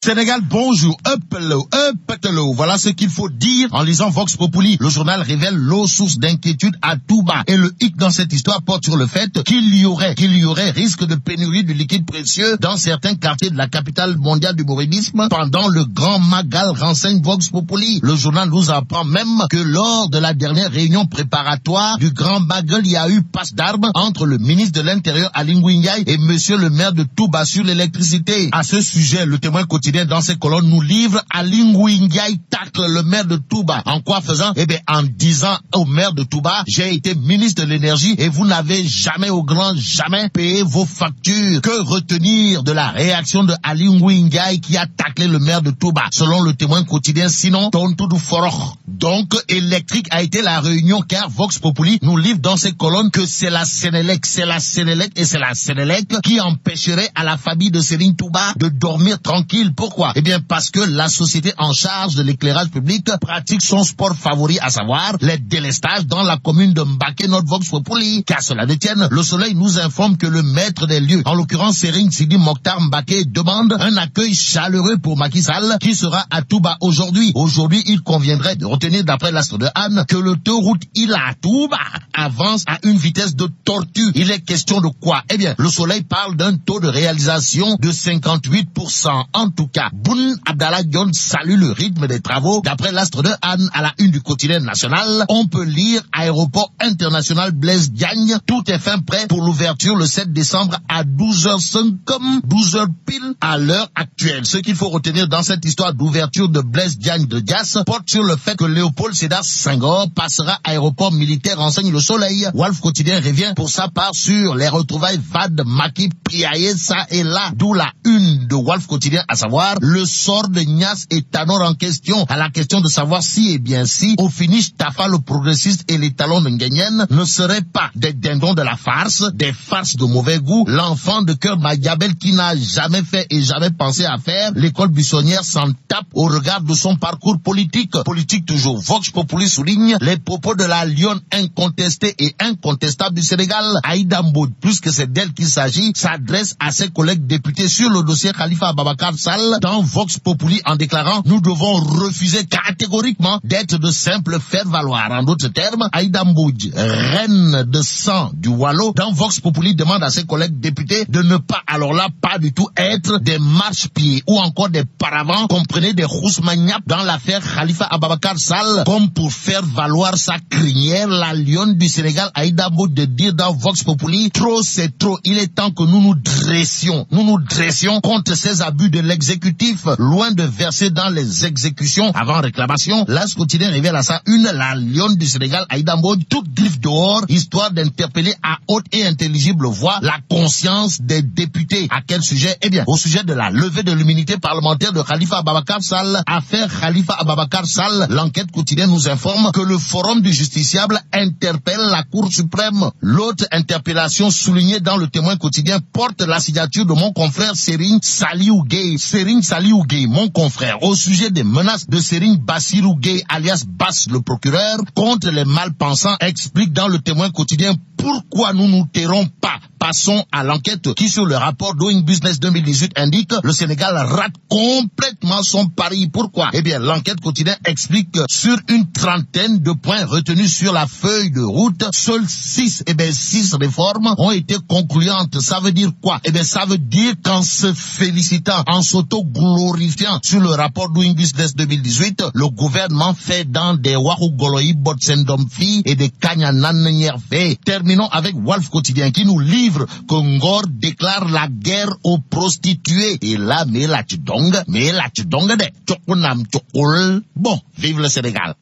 Sénégal, bonjour, up-hello. Voilà ce qu'il faut dire en lisant Vox Populi. Le journal révèle l'eau source d'inquiétude à tout bas. Et le hic dans cette histoire porte sur le fait qu'il y aurait risque de pénurie de liquide précieux dans certains quartiers de la capitale mondiale du mouridisme pendant le grand Magal, renseigne Vox Populi. Le journal nous apprend même que lors de la dernière réunion préparatoire du grand Magal, il y a eu passe d'armes entre le ministre de l'Intérieur Aly Ngouille Ndiaye et monsieur le maire de Touba sur l'électricité. À ce sujet, le Témoin quotidien dans ses colonnes nous livre Aly Ngouille Ndiaye tacle le maire de Touba. En quoi faisant? En disant au maire de Touba, j'ai été ministre de l'énergie et vous n'avez jamais payé vos factures. Que retenir de la réaction de Aly Ngouille Ndiaye qui a taclé le maire de Touba? Selon le Témoin quotidien, sinon, tontu du foroch. Donc, électrique a été la réunion car Vox Populi nous livre dans ses colonnes que c'est la Sénélec qui empêcherait à la famille de Serigne Touba de dormir tranquille. Pourquoi? Parce que la société en charge de l'éclairage public pratique son sport favori, à savoir les délestages dans la commune de Mbaké, notre Vox Populi. Qu'à cela détienne, le Soleil nous informe que le maître des lieux, en l'occurrence Serigne Sidi Mokhtar Mbaké, demande un accueil chaleureux pour Macky Sall qui sera à Touba aujourd'hui. Aujourd'hui, il conviendrait de retenir d'après l'Astre de Anne que l'autoroute Ila-Touba avance à une vitesse de tortue. Il est question de quoi? Le Soleil parle d'un taux de réalisation de 58%. En tout cas, Boun Abdallah Dionne salue le rythme des travaux. D'après l'Astre de Anne, à la une du quotidien national, on peut lire aéroport international Blaise Diagne. Tout est fin prêt pour l'ouverture le 7 décembre à 12h05, 12h pile à l'heure actuelle. Ce qu'il faut retenir dans cette histoire d'ouverture de Blaise Diagne de Dias porte sur le fait que Léopold Sédar Senghor passera aéroport militaire, enseigne le Soleil. Walf Quotidien revient pour sa part sur les retrouvailles Wade, Macky, Priaye, ça et là. D'où la une de Walf Quotidien, à savoir le sort de Niasse et Tanor en question. À la question de savoir si, au finish, Tafa le progressiste et les talons de Nguyen ne seraient pas des dindons de la farce, des farces de mauvais goût. L'enfant de cœur Machiavel qui n'a jamais fait et jamais pensé à faire l'école buissonnière s'en tape au regard de son parcours politique. Politique toujours. Vox Populi souligne les propos de la lionne incontestée et incontestable du Sénégal. Aïda Mbodj, plus que c'est d'elle qu'il s'agit, s'adresse à ses collègues députés sur le dossier Khalifa Ababacar Sall dans Vox Populi en déclarant « Nous devons refuser catégoriquement d'être de simples faire-valoir ». En d'autres termes, Aïda Mbodj, reine de sang du Wallo, dans Vox Populi demande à ses collègues députés de ne pas, alors là, pas du tout être des marche-pieds ou encore des paravents, comprenez des rousmagnaps dans l'affaire Khalifa Ababacar Sall, comme pour faire valoir sa crinière, la lionne du Sénégal, Aïda Mbodj, de dire dans Vox Populi, trop c'est trop, il est temps que nous nous dressions contre ces abus de l'exécutif, loin de verser dans les exécutions avant réclamation. L'As quotidien révèle à sa une la lionne du Sénégal, Aïda Mbodj, toute griffe dehors, histoire d'interpeller à haute et intelligible voix la conscience des députés. À quel sujet? Au sujet de la levée de l'immunité parlementaire de Khalifa Ababacar Sall. Affaire Khalifa Ababacar Sall, l'enquête quotidienne nous informe que le forum du justiciable interpelle la Cour suprême. L'autre interpellation soulignée dans le Témoin quotidien porte la signature de mon confrère Serigne Saliou Gueye, mon confrère, au sujet des menaces de Serigne Bassirou Gueye, alias Bass le procureur, contre les malpensants, explique dans le Témoin quotidien pourquoi nous nous tairons pas. Passons à l'enquête qui, sur le rapport Doing Business 2018, indique le Sénégal rate complètement son pari. Pourquoi? L'enquête quotidienne explique que sur une trentaine de points retenus sur la feuille de route, seuls 6 réformes ont été concluantes. Ça veut dire quoi? Ça veut dire qu'en se félicitant, en s'auto-glorifiant sur le rapport Doing Business 2018, le gouvernement fait dans des Wahugoloï Botsendomfi et des Kanyanan. Terminons avec Walf Quotidien qui nous livre que Ngor déclare la guerre aux prostituées. Et là, mais la tudonga de Chokunam Chokul. Bon, vive le Sénégal.